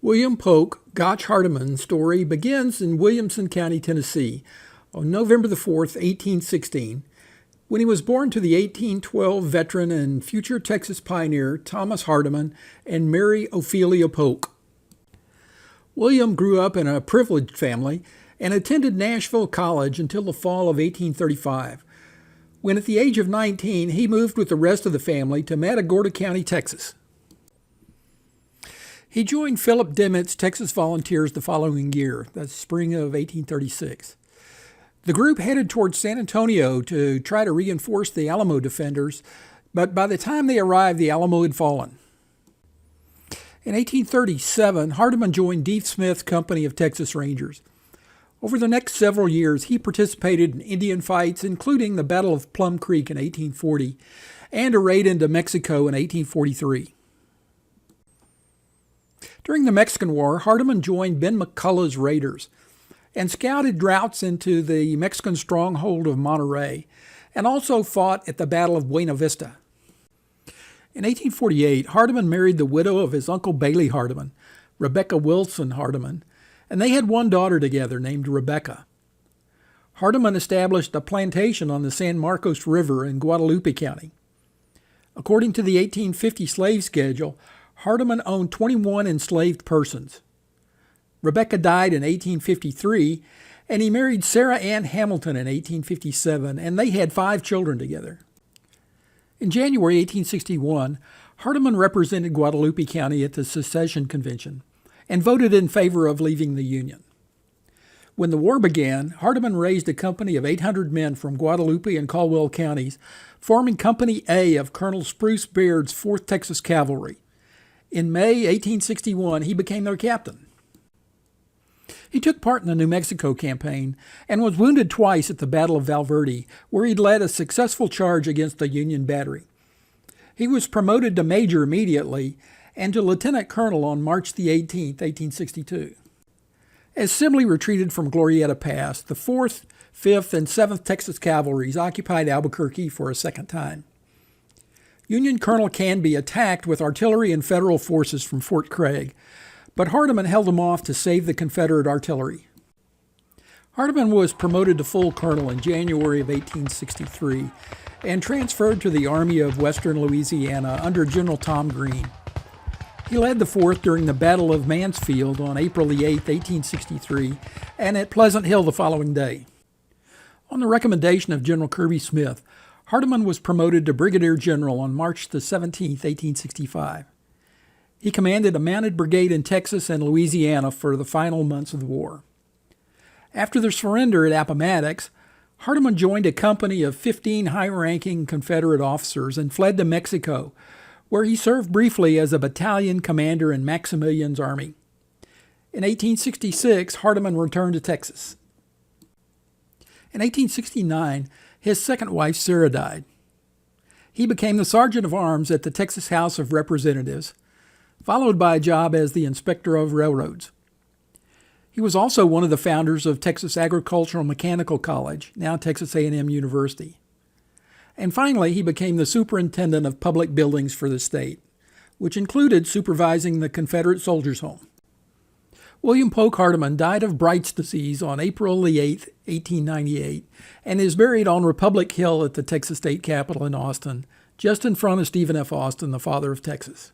William Polk Hardeman's story begins in Williamson County, Tennessee, on November the 4th, 1816, when he was born to the 1812 veteran and future Texas pioneer Thomas Hardeman and Mary Ophelia Polk. William grew up in a privileged family and attended Nashville College until the fall of 1835, when at the age of 19 he moved with the rest of the family to Matagorda County, Texas. He joined Philip Dimmitt's Texas Volunteers the following year, the spring of 1836. The group headed towards San Antonio to try to reinforce the Alamo defenders, but by the time they arrived, the Alamo had fallen. In 1837, Hardeman joined D. Smith's company of Texas Rangers. Over the next several years, he participated in Indian fights, including the Battle of Plum Creek in 1840 and a raid into Mexico in 1843. During the Mexican War, Hardeman joined Ben McCullough's Raiders and scouted routes into the Mexican stronghold of Monterrey, and also fought at the Battle of Buena Vista. In 1848, Hardeman married the widow of his uncle Bailey Hardeman, Rebecca Wilson Hardeman, and they had one daughter together named Rebecca. Hardeman established a plantation on the San Marcos River in Guadalupe County. According to the 1850 slave schedule, Hardeman owned 21 enslaved persons. Rebecca died in 1853, and he married Sarah Ann Hamilton in 1857, and they had 5 children together. In January 1861, Hardeman represented Guadalupe County at the Secession Convention and voted in favor of leaving the Union. When the war began, Hardeman raised a company of 800 men from Guadalupe and Caldwell counties, forming Company A of Colonel Spruce Baird's 4th Texas Cavalry. In May 1861, he became their captain. He took part in the New Mexico campaign and was wounded twice at the Battle of Valverde, where he led a successful charge against the Union battery. He was promoted to major immediately and to lieutenant colonel on March the 18th, 1862. As Sibley retreated from Glorieta Pass, the 4th, 5th, and 7th Texas Cavalries occupied Albuquerque for a second time. Union Colonel Canby attacked with artillery and federal forces from Fort Craig, but Hardeman held them off to save the Confederate artillery. Hardeman was promoted to full colonel in January of 1863 and transferred to the Army of Western Louisiana under General Tom Green. He led the 4th during the Battle of Mansfield on April the 8th, 1863, and at Pleasant Hill the following day. On the recommendation of General Kirby Smith, Hardeman was promoted to Brigadier General on March the 17th, 1865. He commanded a mounted brigade in Texas and Louisiana for the final months of the war. After their surrender at Appomattox, Hardeman joined a company of 15 high-ranking Confederate officers and fled to Mexico, where he served briefly as a battalion commander in Maximilian's army. In 1866, Hardeman returned to Texas. In 1869, his second wife, Sarah, died. He became the Sergeant of Arms at the Texas House of Representatives, followed by a job as the Inspector of Railroads. He was also one of the founders of Texas Agricultural Mechanical College, now Texas A&M University. And finally, he became the Superintendent of Public Buildings for the state, which included supervising the Confederate Soldiers' Home. William Polk Hardeman died of Bright's disease on April the 8th, 1898, and is buried on Republic Hill at the Texas State Capitol in Austin, just in front of Stephen F. Austin, the father of Texas.